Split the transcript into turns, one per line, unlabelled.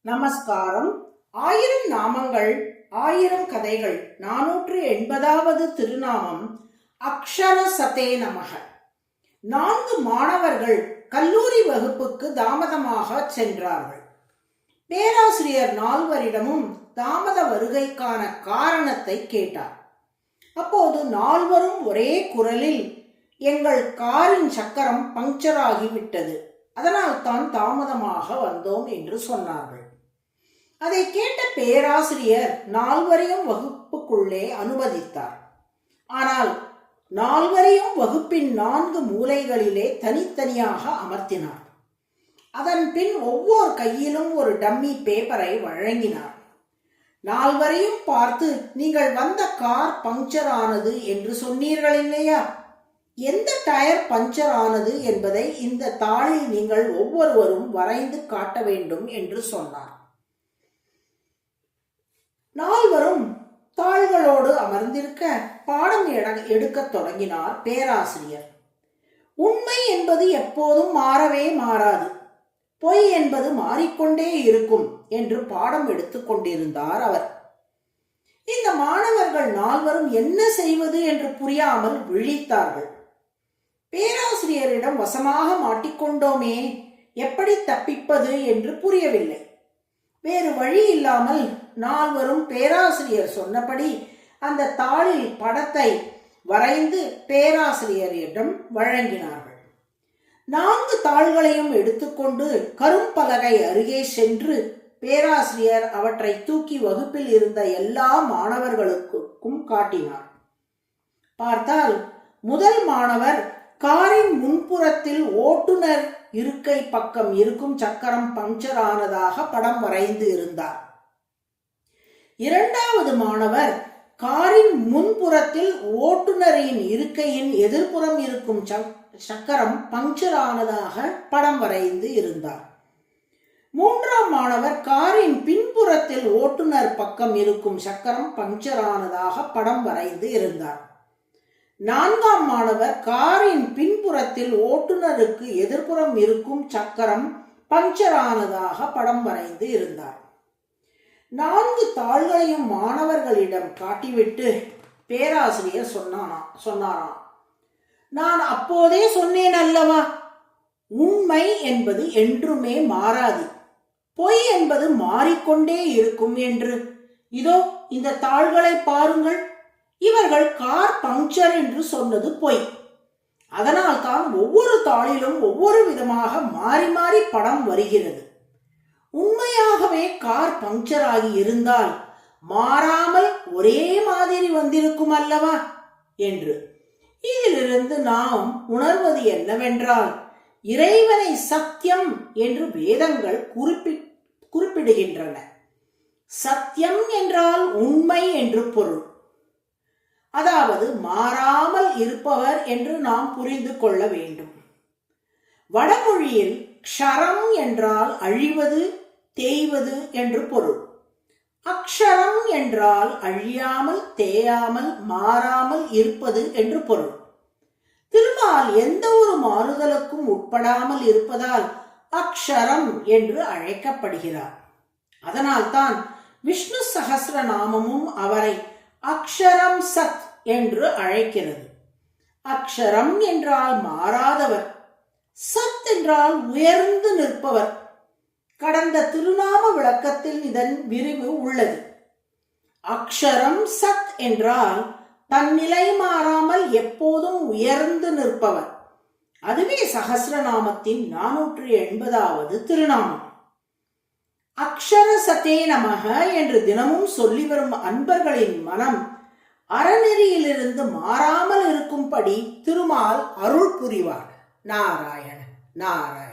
நமஸ்காரம். 1000 நாமங்கள் 1000 கதைகள் 480வது திருநாமம் அக்ஷர சதே நமக. 4 மாணவர்கள் கல்லூரி வகுப்புக்கு தாமதமாக சென்றார்கள். பேராசிரியர் 4வரிடமும் தாமத வருகைக்கான காரணத்தை கேட்டார். அப்போது 4வரும் ஒரே குரலில், எங்கள் காரின் சக்கரம் பங்க்சர் ஆகிவிட்டது, அதனால் தான் தாமதமாக வந்தோம் என்று சொன்னார்கள். அதை கேட்ட பேராசிரியர் 4வரையும் வகுப்புக்குள்ளே அனுமதித்தார். ஆனால் 4வரையும் வகுப்பின் 4 மூலைகளிலே தனித்தனியாக அமர்த்தினார். அதன் பின் ஒவ்வொரு கையிலும் ஒரு டம்மி பேப்பரை வழங்கினார். 4வரையும் பார்த்து, நீங்கள் வந்த கார் பங்க்சர் ஆனது என்று சொன்னீர்கள் இல்லையா? எந்த டயர் பஞ்சர் ஆனது என்பதை இந்த தாளில் நீங்கள் ஒவ்வொருவரும் வரைந்து காட்ட வேண்டும் என்று சொன்னார். 4வரும் தாள்களோடு அமர்ந்திருக்க பாடம் எடுக்கத் தொடங்கினார் பேராசிரியர். உண்மை என்பது எப்போதும் மாறவே மாறாது, பொய் என்பது மாறிக்கொண்டே இருக்கும் என்று பாடம் எடுத்துக் கொண்டிருந்தார் அவர். இந்த மாணவர்கள் 4வரும் என்ன செய்வது என்று புரியாமல் விழித்தார்கள். பேராசிரியரிடம் வசமாக மாட்டிக்கொண்டோமே, எப்படி தப்பிப்பது என்று புரியவில்லை. வேறு வழி இல்லாமல் 4வரும் பேராசிரியர் சொன்னபடி அந்த தாளில் படத்தை வரைந்து பேராசிரியரிடம் வழங்கினார்கள். 4 தாள்களையும் எடுத்துக்கொண்டு கரும்பலகை அருகே சென்று பேராசிரியர் அவற்றை தூக்கி வகுப்பில் இருந்த எல்லா மாணவர்களுக்கும் காட்டினார். பார்த்தால் முதல் மாணவர் காரின் முன்புறத்தில் ஓட்டுநர் இருக்கை பக்கம் இருக்கும் சக்கரம் பங்க்சர் ஆனதாக படம் வரைந்து இருந்தார். 2வது மாணவர் காரின் முன்புறத்தில் ஓட்டுநரின் இருக்கையின் எதிர்ப்புறம் இருக்கும் சக்கரம் பங்க்சர் ஆனதாக படம் வரைந்து இருந்தார். 3ஆம் மாணவர் காரின் பின்புறத்தில் ஓட்டுநர் பக்கம் இருக்கும் சக்கரம் பங்க்சர் ஆனதாக படம் வரைந்து இருந்தார். 4ஆம் மாணவர் காரின் பின்புறத்தில் ஓட்டுநருக்கு எதிர்ப்புறம் இருக்கும் சக்கரம் பங்க்சர் ஆனதாக படம் வரைந்து இருந்தார். 4 தாள்களையும் மாணவர்களிடம் காட்டிவிட்டு பேராசிரியர் சொன்னாராம், நான் அப்போதே சொன்னேன் அல்லவா, உண்மை என்பது என்றுமே மாறாது, பொய் என்பது மாறிக்கொண்டே இருக்கும் என்று. இதோ இந்த தாள்களை பாருங்கள், இவர்கள் கார் பங்க்சர் என்று சொன்னது பொய். அதனால் தான் ஒவ்வொரு தாளிலும் ஒவ்வொரு விதமாக மாறி மாறி படம் வருகிறது. உண்மையாகவே கார் பங்க்சர் ஆகி இருந்தால் மாறாமல் ஒரே மாதிரி வந்திருக்கும் அல்லவா என்று. இதிலிருந்து நாம் உணர்வது என்னவென்றால், இறைவனை சத்தியம் என்று வேதங்கள் குறிப்பிடுகின்றன. சத்தியம் என்றால் உண்மை என்று பொருள். அதாவது மாறாமல் இருப்பவர் என்று நாம் புரிந்து கொள்ள வேண்டும். வடமொழியில் க்ஷரம் என்றால் அழிவது, தேய்வது என்று பொருள். அக்ஷரம் என்றால் அழியாமல், தேயாமல், மாறாமல் இருப்பது என்று பொருள். திருமால் எந்த ஒரு மாறுதலுக்கும் உட்படாமல் இருப்பதால் அக்ஷரம் என்று அழைக்கப்படுகிறார். அதனால்தான் விஷ்ணு சஹஸ்ர நாமமும் அவரை அக்ஷரம் சத் என்று அழைக்கிறது. அக்ஷரம் என்றால் மாறாதவர், சத் என்றால் உயர்ந்து நிற்பவர். கடந்த திருநாம விளக்கத்தில் இதன் விரிவு உள்ளது. அக்ஷரம் சத் என்றால் தன்னிலை மாறாமல் எப்போதும் உயர்ந்து நிற்பவர். அதுவே சஹஸ்ரநாமத்தின் 480வது திருநாமம். அக்ஷர சதே நமக என்று தினமும் சொல்லி வரும் அன்பர்களின் மனம் அறநெறியிலிருந்து மாறாமல் இருக்கும்படி திருமால் அருள் புரிவார். நாராயண நாராயண.